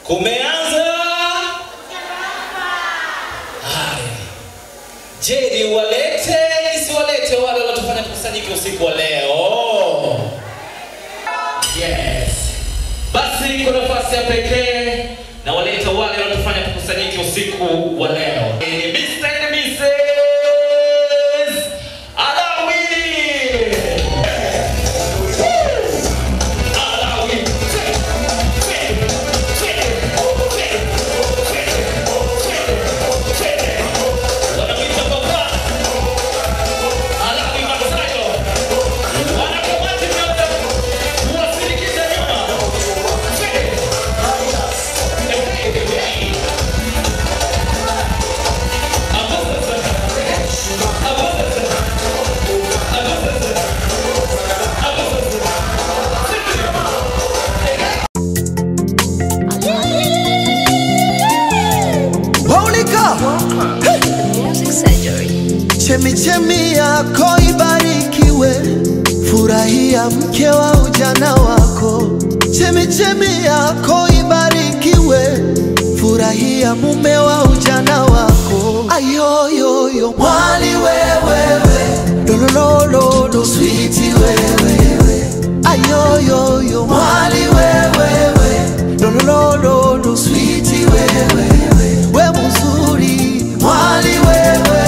Kumeanza. Haya. Je, ni walete isiwalete wale wanaotufanya tukusanyike usiku wa leo? Yes. Basi kwa nafasi ya pekee na waleta wale wanaotufanya tukusanyike usiku wa leo. Ni Mr. and Mrs. Chemichemi yako ibarikiwe, furahia mke wa ujana wako. Chemichemi yako ibarikiwe, furahia mume wa ujana wako. Ayoyoyo mwali wewe, lolololo sweetie wewe. Ayoyoyo mwali wewe, lolololo sweetie wewe. We mzuri mwali wewe,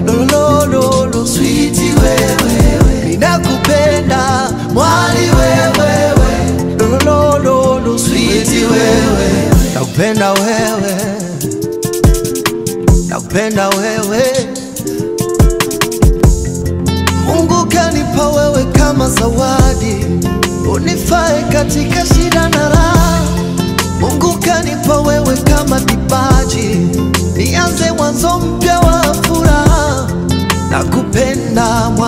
lolololo sweetie wewe. Ninakupenda mwali wewe, lolololo sweetie wewe. Nakupenda wewe, nakupenda wewe. Mungu kanipa wewe kama zawadi, unifae katika shida na raha. Mungu kanipa wewe kama kipaji, nianze mwanzo mpya.